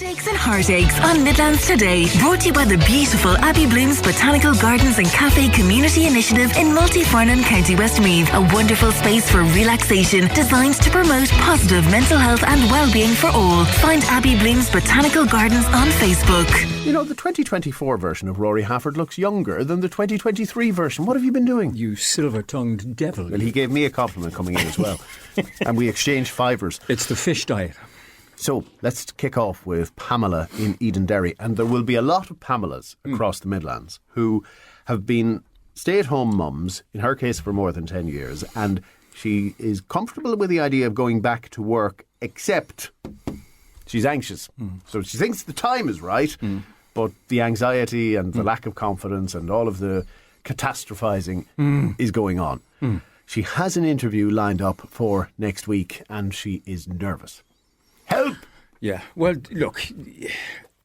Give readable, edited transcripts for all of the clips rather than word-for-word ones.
Headaches and heartaches on Midlands Today. Brought to you by the beautiful Abbey Blooms Botanical Gardens and Cafe Community Initiative in Multifarnon, County Westmeath. A wonderful space for relaxation designed to promote positive mental health and well-being for all. Find Abbey Blooms Botanical Gardens on Facebook. You know, the 2024 version of Rory Hafford looks younger than the 2023 version. What have you been doing? You silver-tongued devil. Well, he gave me a compliment coming in as well. And we exchanged fivers. It's the fish diet. So let's kick off with Pamela in Edenderry. And there will be a lot of Pamelas across the Midlands who have been stay-at-home mums, in her case for more than 10 years. And she is comfortable with the idea of going back to work, except she's anxious. So she thinks the time is right, but the anxiety and the lack of confidence and all of the catastrophising is going on. She has an interview lined up for next week and she is nervous. Help! Yeah, well, look,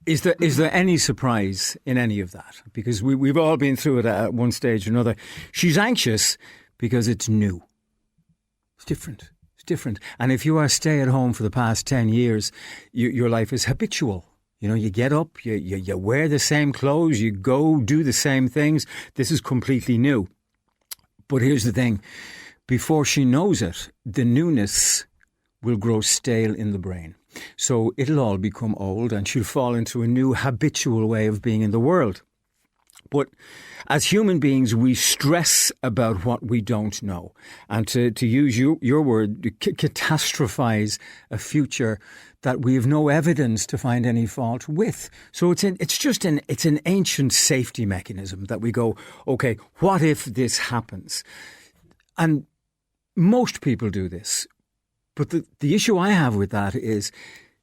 is there any surprise in any of that? Because we've all been through it at one stage or another. She's anxious because it's new. It's different. It's different. And if you are stay at home for the past 10 years, your life is habitual. You know, you get up, you wear the same clothes, you go do the same things. This is completely new. But here's the thing. Before she knows it, the newness will grow stale in the brain. So it'll all become old and she'll fall into a new habitual way of being in the world. But as human beings, we stress about what we don't know. And to use your word, catastrophize a future that we have no evidence to find any fault with. So it's an ancient safety mechanism that we go, okay, what if this happens? And most people do this. But the issue I have with that is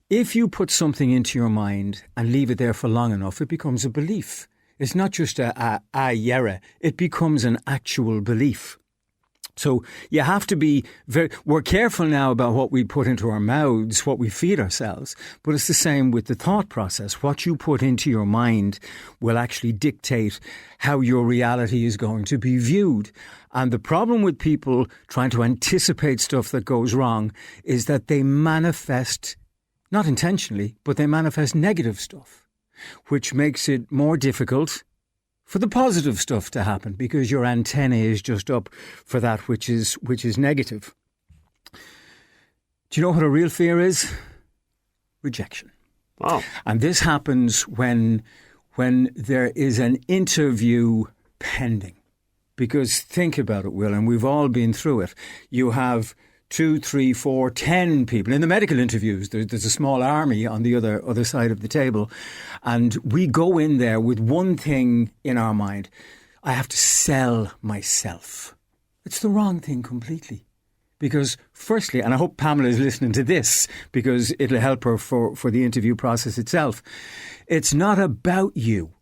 if you put something into your mind and leave it there for long enough, it becomes a belief. It's not just a yera. It becomes an actual belief. So you have to be we're careful now about what we put into our mouths, what we feed ourselves. But it's the same with the thought process. What you put into your mind will actually dictate how your reality is going to be viewed. And the problem with people trying to anticipate stuff that goes wrong is that they manifest, not intentionally, but they manifest negative stuff, which makes it more difficult for the positive stuff to happen because your antennae is just up for that which is negative. Do you know what a real fear is? Rejection. Wow. And this happens when there is an interview pending. Because think about it, Will, and we've all been through it. You have 2, 3, 4, 10 people. In the medical interviews, there's a small army on the other side of the table. And we go in there with one thing in our mind. I have to sell myself. It's the wrong thing completely. Because firstly, and I hope Pamela is listening to this because it'll help her for the interview process itself. It's not about you.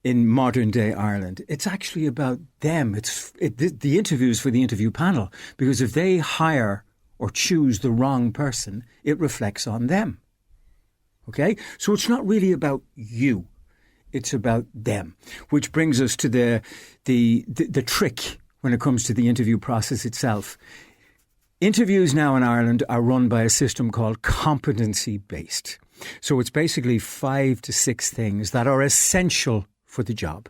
In modern day Ireland, it's actually about them. The interviews for the interview panel, because if they hire or choose the wrong person, it reflects on them. Okay? So it's not really about you. It's about them, which brings us to the trick when it comes to the interview process itself. Interviews now in Ireland are run by a system called competency-based. So it's basically 5 to 6 things that are essential for the job.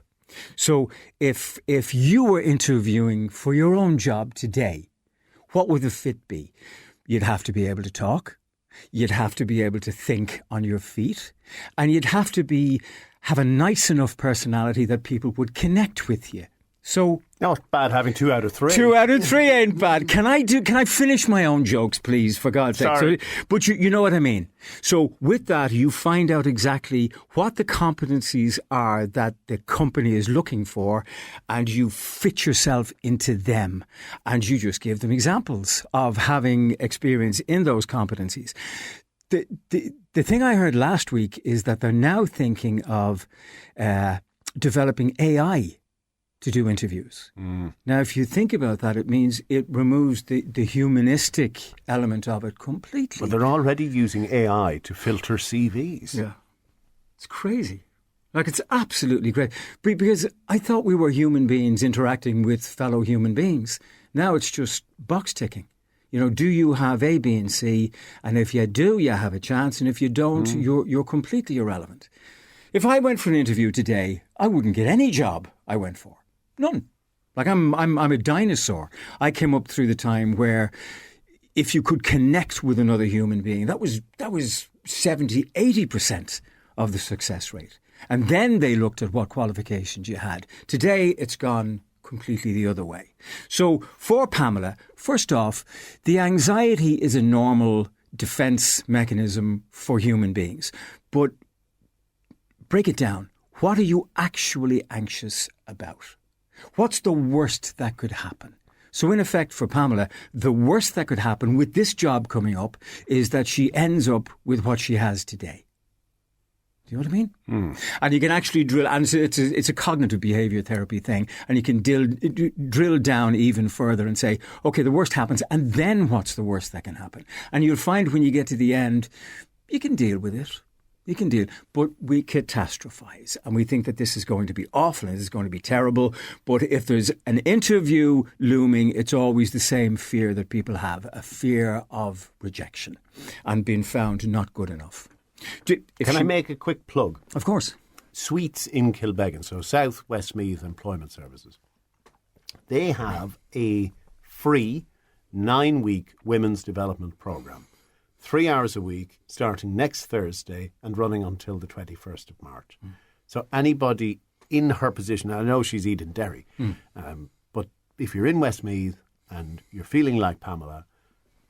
So if you were interviewing for your own job today, what would the fit be? You'd have to be able to talk. You'd have to be able to think on your feet. And you'd have to have a nice enough personality that people would connect with you. So not bad having 2 out of 3. 2 out of 3 ain't bad. Can I finish my own jokes, please, for God's sake? Sorry. But you know what I mean. So with that, you find out exactly what the competencies are that the company is looking for, and you fit yourself into them. And you just give them examples of having experience in those competencies. The thing I heard last week is that they're now thinking of developing AI to do interviews. Now, if you think about that, it means it removes the humanistic element of it completely. Well, they're already using AI to filter CVs. Yeah. It's crazy. Like, it's absolutely great. Because I thought we were human beings interacting with fellow human beings. Now it's just box ticking. Do you have A, B, and C? And if you do, you have a chance. And if you don't, you're completely irrelevant. If I went for an interview today, I wouldn't get any job I went for. None. Like I'm a dinosaur. I came up through the time where if you could connect with another human being, that was 70, 80% of the success rate. And then they looked at what qualifications you had. Today, it's gone completely the other way. So for Pamela, first off, the anxiety is a normal defense mechanism for human beings. But break it down. What are you actually anxious about? What's the worst that could happen? So in effect, for Pamela, the worst that could happen with this job coming up is that she ends up with what she has today. Do you know what I mean? And you can actually drill, and it's a cognitive behaviour therapy thing, and you can drill down even further and say, okay, the worst happens, and then what's the worst that can happen? And you'll find when you get to the end, you can deal with it. You can deal, but we catastrophize, and we think that this is going to be awful and this is going to be terrible. But if there's an interview looming, it's always the same fear that people have, a fear of rejection and being found not good enough. Can I make a quick plug? Of course. Sweets in Kilbeggan, so South Westmeath Employment Services. They have a free 9-week women's development programme. 3 hours a week, starting next Thursday and running until the 21st of March. So anybody in her position, I know she's Eden Derry, but if you're in Westmeath and you're feeling like Pamela,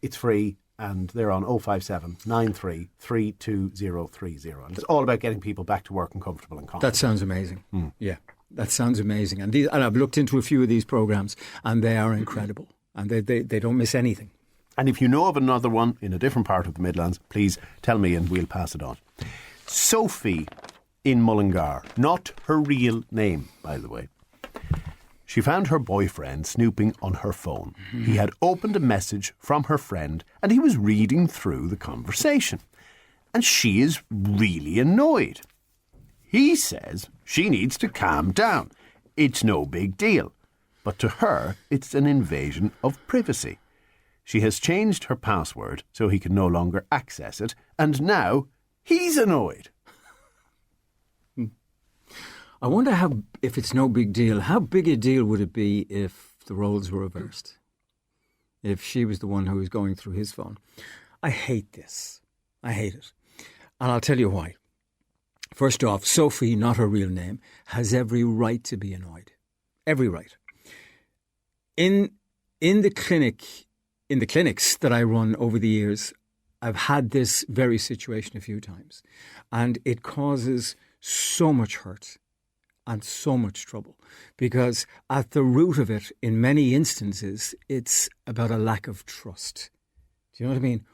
it's free, and they're on 057 93 32030. And it's all about getting people back to work and comfortable and confident. That sounds amazing. Yeah, that sounds amazing. And I've looked into a few of these programmes, and they are incredible, and they don't miss anything. And if you know of another one in a different part of the Midlands, please tell me and we'll pass it on. Sophie in Mullingar, not her real name, by the way. She found her boyfriend snooping on her phone. He had opened a message from her friend and he was reading through the conversation. And she is really annoyed. He says she needs to calm down. It's no big deal. But to her, it's an invasion of privacy. She has changed her password so he can no longer access it, and now he's annoyed. I wonder if it's no big deal, how big a deal would it be if the roles were reversed? If she was the one who was going through his phone. I hate this. I hate it. And I'll tell you why. First off, Sophie, not her real name, has every right to be annoyed. Every right. In the clinics that I run over the years, I've had this very situation a few times, and it causes so much hurt and so much trouble, because at the root of it, in many instances, it's about a lack of trust. Do you know what I mean?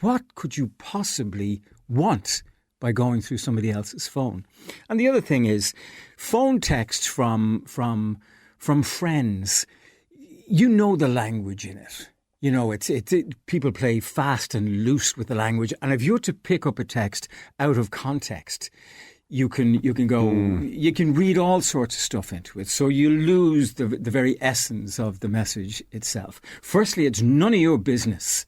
What could you possibly want by going through somebody else's phone? And the other thing is, phone texts from friends, you know the language in it. You know, people play fast and loose with the language. And if you're to pick up a text out of context, you can read all sorts of stuff into it. So you lose the very essence of the message itself. Firstly, it's none of your business.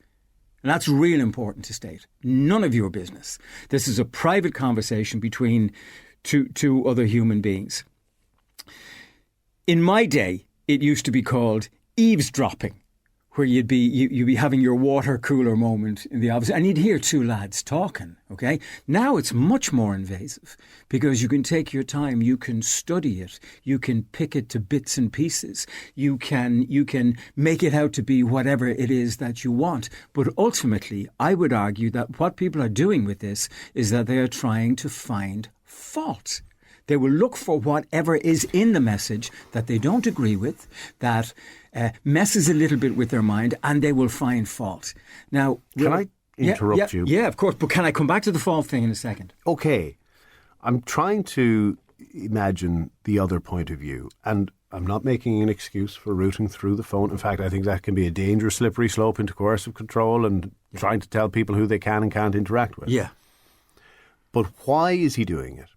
And that's real important to state. None of your business. This is a private conversation between two other human beings. In my day, it used to be called eavesdropping, where you'd be having your water cooler moment in the office and you'd hear two lads talking, okay? Now it's much more invasive because you can take your time, you can study it, you can pick it to bits and pieces, you can make it out to be whatever it is that you want. But ultimately, I would argue that what people are doing with this is that they are trying to find fault. They will look for whatever is in the message that they don't agree with, that messes a little bit with their mind, and they will find fault. Now, can I interrupt you? Yeah, of course. But can I come back to the fault thing in a second? Okay. I'm trying to imagine the other point of view, and I'm not making an excuse for routing through the phone. In fact, I think that can be a dangerous slippery slope into coercive control and trying to tell people who they can and can't interact with. Yeah. But why is he doing it?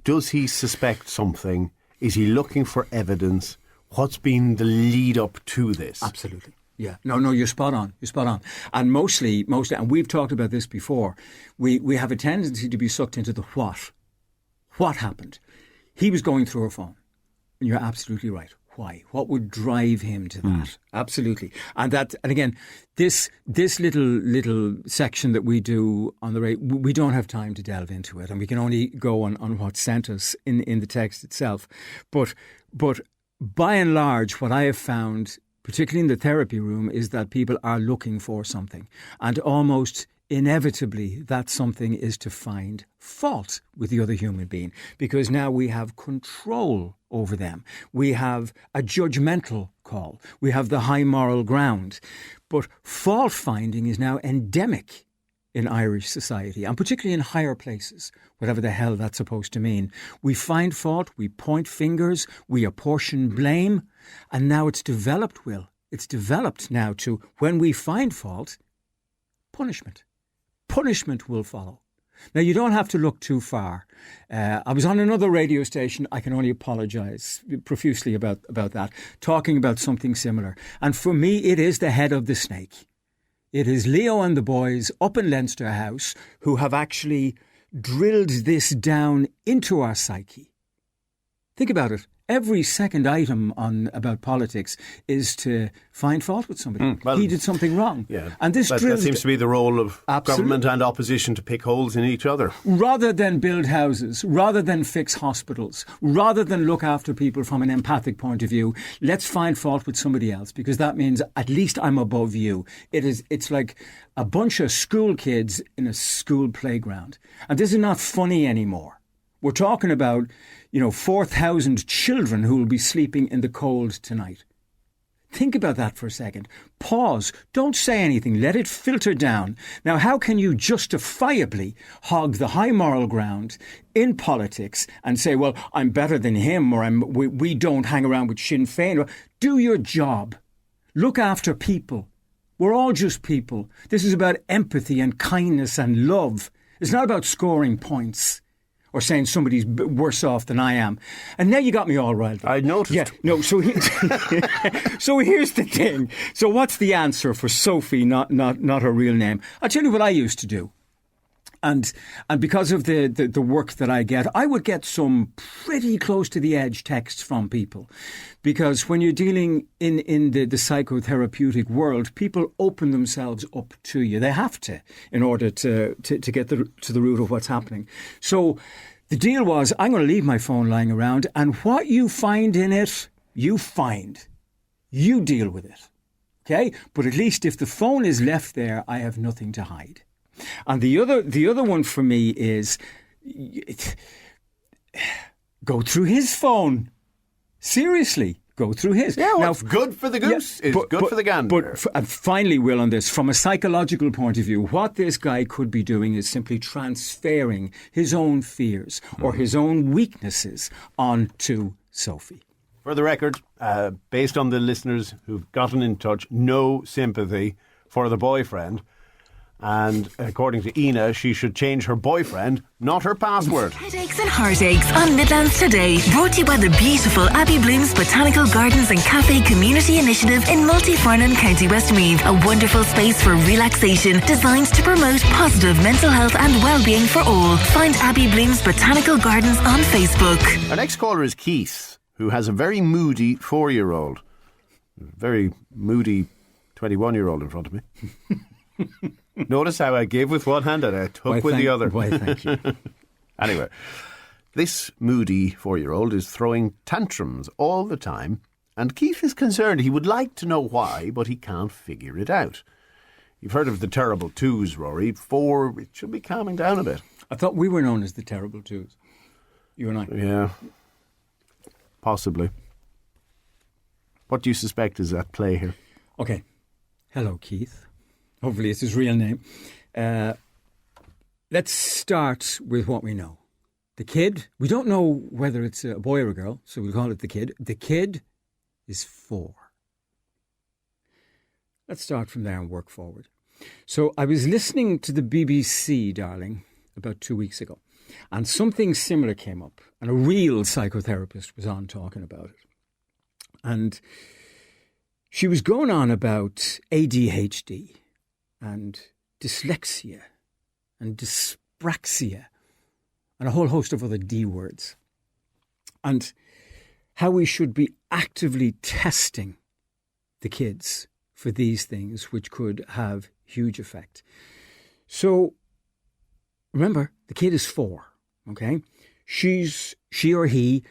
Does he suspect something? Is he looking for evidence? What's been the lead up to this? Absolutely. Yeah, no, you're spot on. You're spot on. And mostly, and we've talked about this before, we have a tendency to be sucked into the what. What happened? He was going through her phone. And you're absolutely right. Why? What would drive him to that? Absolutely. And again, this little section that we do on the radio, we don't have time to delve into it, and we can only go on what's sent us in the text itself. But by and large, what I have found, particularly in the therapy room, is that people are looking for something, and almost inevitably that something is to find fault with the other human being, because now we have control over them. We have a judgmental call. We have the high moral ground. But fault finding is now endemic in Irish society, and particularly in higher places, whatever the hell that's supposed to mean. We find fault, we point fingers, we apportion blame, and now it's developed, Will. It's developed now to, when we find fault, punishment. Punishment will follow. Now, you don't have to look too far. I was on another radio station, I can only apologise profusely about that, talking about something similar. And for me, it is the head of the snake. It is Leo and the boys up in Leinster House who have actually drilled this down into our psyche. Think about it. Every second item about politics is to find fault with somebody. Well, he did something wrong. Yeah, and that seems to be the role of government and opposition, to pick holes in each other. Rather than build houses, rather than fix hospitals, rather than look after people from an empathic point of view, let's find fault with somebody else, because that means at least I'm above you. It's like a bunch of school kids in a school playground. And this is not funny anymore. We're talking about, 4,000 children who will be sleeping in the cold tonight. Think about that for a second. Pause. Don't say anything. Let it filter down. Now, how can you justifiably hog the high moral ground in politics and say, well, I'm better than him, or we don't hang around with Sinn Féin? Do your job. Look after people. We're all just people. This is about empathy and kindness and love. It's not about scoring points or saying somebody's worse off than I am. And now you got me all riled up. I noticed. Yeah, no, so here's the thing. So what's the answer for Sophie, not her real name? I'll tell you what I used to do. And because of the work that I get, I would get some pretty close to the edge texts from people. Because when you're dealing in the psychotherapeutic world, people open themselves up to you. They have to, in order to get to the root of what's happening. So the deal was, I'm going to leave my phone lying around, and what you find in it, you find. You deal with it. Okay? But at least if the phone is left there, I have nothing to hide. And the other one for me is go through his phone. Seriously, go through his. Yeah, well, it's good for the goose. Yeah, it's good for the gander. But finally, Will, on this, from a psychological point of view, what this guy could be doing is simply transferring his own fears or his own weaknesses onto Sophie. For the record, based on the listeners who've gotten in touch, no sympathy for the boyfriend. And according to Ina, she should change her boyfriend, not her password. Headaches and heartaches on Midlands Today. Brought to you by the beautiful Abbey Blooms Botanical Gardens and Cafe Community Initiative in Multifarnon, County Westmeath. A wonderful space for relaxation designed to promote positive mental health and well-being for all. Find Abbey Blooms Botanical Gardens on Facebook. Our next caller is Keith, who has a very moody 4-year-old. Very moody 21-year-old in front of me. Notice how I gave with one hand and I took with the other. Why, thank you. Anyway, this moody 4-year-old is throwing tantrums all the time, and Keith is concerned. He would like to know why, but he can't figure it out. You've heard of the terrible twos, Rory. 4, it should be calming down a bit. I thought we were known as the terrible twos. You and I. Yeah, possibly. What do you suspect is at play here? Okay. Hello, Keith. Hopefully it's his real name. Let's start with what we know. The kid, we don't know whether it's a boy or a girl, so we'll call it the kid. The kid is 4. Let's start from there and work forward. So I was listening to the BBC, darling, about 2 weeks ago, and something similar came up, and a real psychotherapist was on talking about it. And she was going on about ADHD and dyslexia and dyspraxia and a whole host of other D words, and how we should be actively testing the kids for these things, which could have huge effect. So remember, the kid is 4, okay? She or he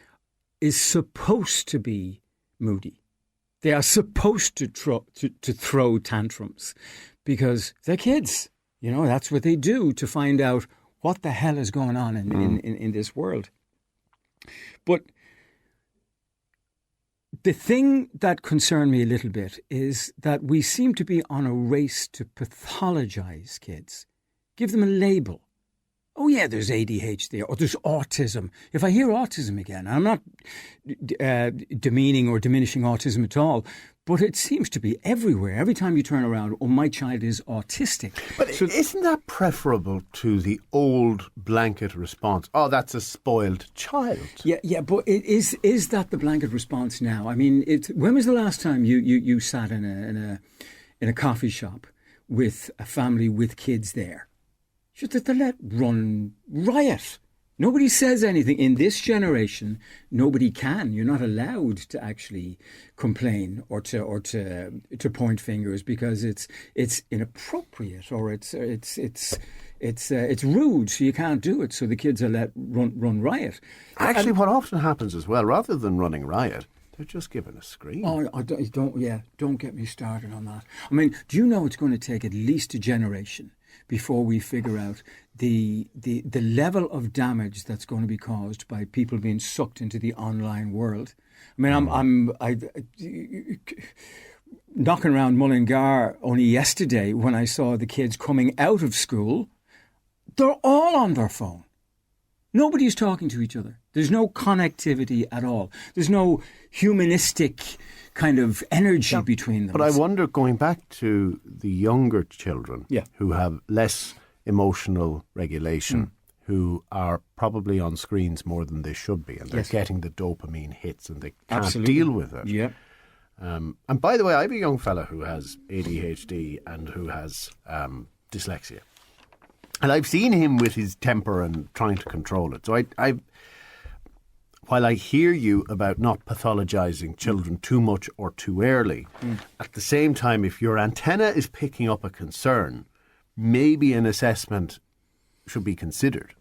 is supposed to be moody. They are supposed to throw tantrums because they're kids. You know, that's what they do to find out what the hell is going on in this world. But the thing that concerned me a little bit is that we seem to be on a race to pathologize kids, give them a label. Oh, yeah, there's ADHD or there's autism. If I hear autism again, I'm not demeaning or diminishing autism at all, but it seems to be everywhere. Every time you turn around, oh, my child is autistic. But so, isn't that preferable to the old blanket response? Oh, that's a spoiled child. Yeah, but is that the blanket response now? I mean, when was the last time you sat in a coffee shop with a family with kids there? Should they let run riot? Nobody says anything. In this generation, nobody can. You're not allowed to actually complain or to point fingers because it's inappropriate or it's rude. So you can't do it. So the kids are let run riot. Actually, what often happens as well, rather than running riot, they're just given a scream. Oh, don't get me started on that. I mean, do you know it's going to take at least a generation before we figure out the level of damage that's going to be caused by people being sucked into the online world? I mean, I'm knocking around Mullingar only yesterday when I saw the kids coming out of school. They're all on their phone. Nobody's talking to each other. There's no connectivity at all. There's no humanistic kind of energy between them. But I wonder, going back to the younger children who have less emotional regulation, who are probably on screens more than they should be, and they're getting the dopamine hits and they can't deal with it. Yeah. And by the way, I have a young fella who has ADHD and who has dyslexia. And I've seen him with his temper and trying to control it. So while I hear you about not pathologizing children too much or too early, at the same time, if your antenna is picking up a concern, maybe an assessment should be considered.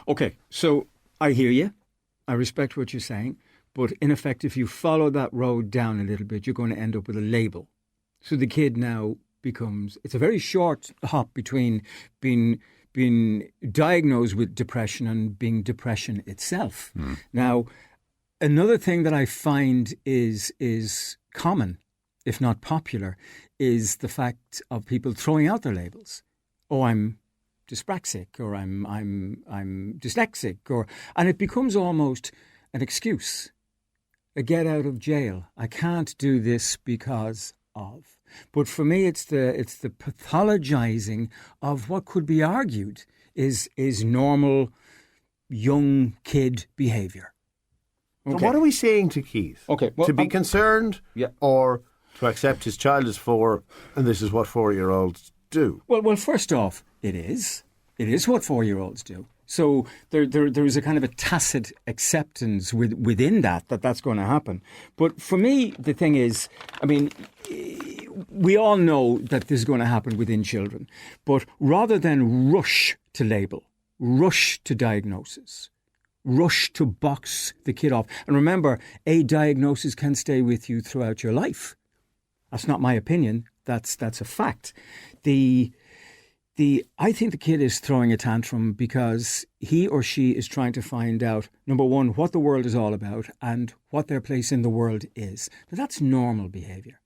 Okay, so I hear you. I respect what you're saying. But in effect, if you follow that road down a little bit, you're going to end up with a label. So the kid now it's a very short hop between being diagnosed with depression and being depression itself. Now, another thing that I find is common, if not popular, is the fact of people throwing out their labels. Oh, I'm dyspraxic, or I'm dyslexic, and it becomes almost an excuse, a get out of jail. I can't do this because of. But for me, it's the pathologizing of what could be argued is normal young kid behaviour. Okay. So what are we saying to Keith? Okay, well, to be concerned, or to accept his child is 4, and this is what 4-year-olds do? Well, first off, it is what 4-year-olds do. So there is a kind of a tacit acceptance within that's going to happen. But for me, the thing is, I mean, we all know that this is going to happen within children. But rather than rush to label, rush to diagnosis, rush to box the kid off. And remember, a diagnosis can stay with you throughout your life. That's not my opinion. That's a fact. I think the kid is throwing a tantrum because he or she is trying to find out, number one, what the world is all about and what their place in the world is. Now, that's normal behaviour.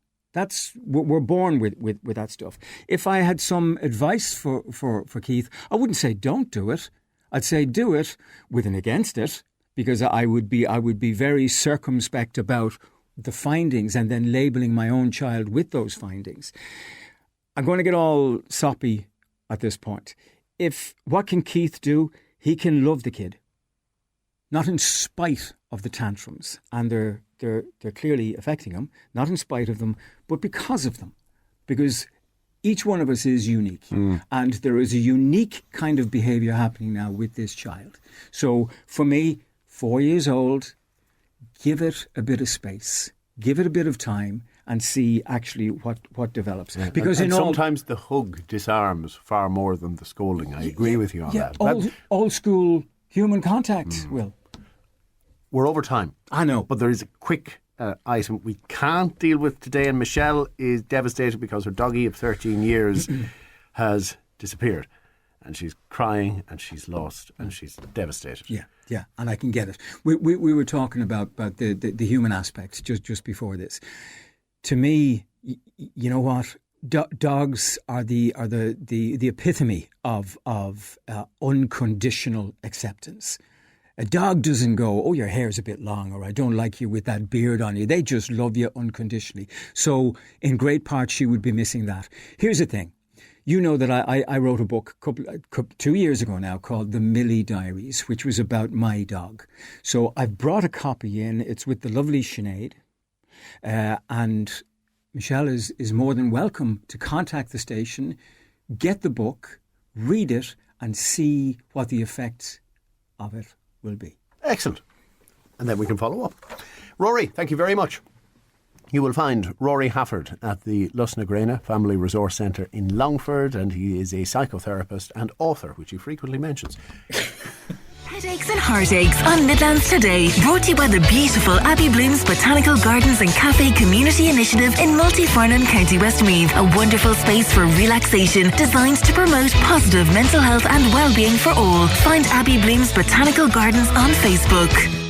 We're born with that stuff. If I had some advice for Keith, I wouldn't say don't do it. I'd say do it with an against it, because I would be very circumspect about the findings and then labelling my own child with those findings. I'm going to get all soppy at this point. What can Keith do? He can love the kid. not in spite of the tantrums, and they're clearly affecting him, not in spite of them, but because of them. Because each one of us is unique, and there is a unique kind of behaviour happening now with this child. So for me, 4 years old, give it a bit of space, give it a bit of time, and see actually what develops. Yeah. Because and sometimes the hug disarms far more than the scolding. I agree with you on that. Old school human contact, Will. We're over time. I know. But there is a quick item we can't deal with today, and Michelle is devastated because her doggy of 13 years has disappeared. And she's crying and she's lost and she's devastated. Yeah, and I can get it. We were talking about the human aspect just before this. To me, you know what? Dogs are the epitome of unconditional acceptance. A dog doesn't go, oh, your hair's a bit long, or I don't like you with that beard on you. They just love you unconditionally. So in great part, she would be missing that. Here's the thing. You know that I wrote a book 2 years ago now called The Millie Diaries, which was about my dog. So I've brought a copy in. It's with the lovely Sinead. And Michelle is more than welcome to contact the station, get the book, read it, and see what the effects of it will be. Excellent. And then we can follow up. Rory, thank you very much. You will find Rory Hafford at the Lusnagrena Family Resource Centre in Longford, and he is a psychotherapist and author, which he frequently mentions. Headaches and heartaches on Midlands Today. Brought to you by the beautiful Abbey Blooms Botanical Gardens and Cafe Community Initiative in Multifarnon, County Westmeath. A wonderful space for relaxation designed to promote positive mental health and well-being for all. Find Abbey Blooms Botanical Gardens on Facebook.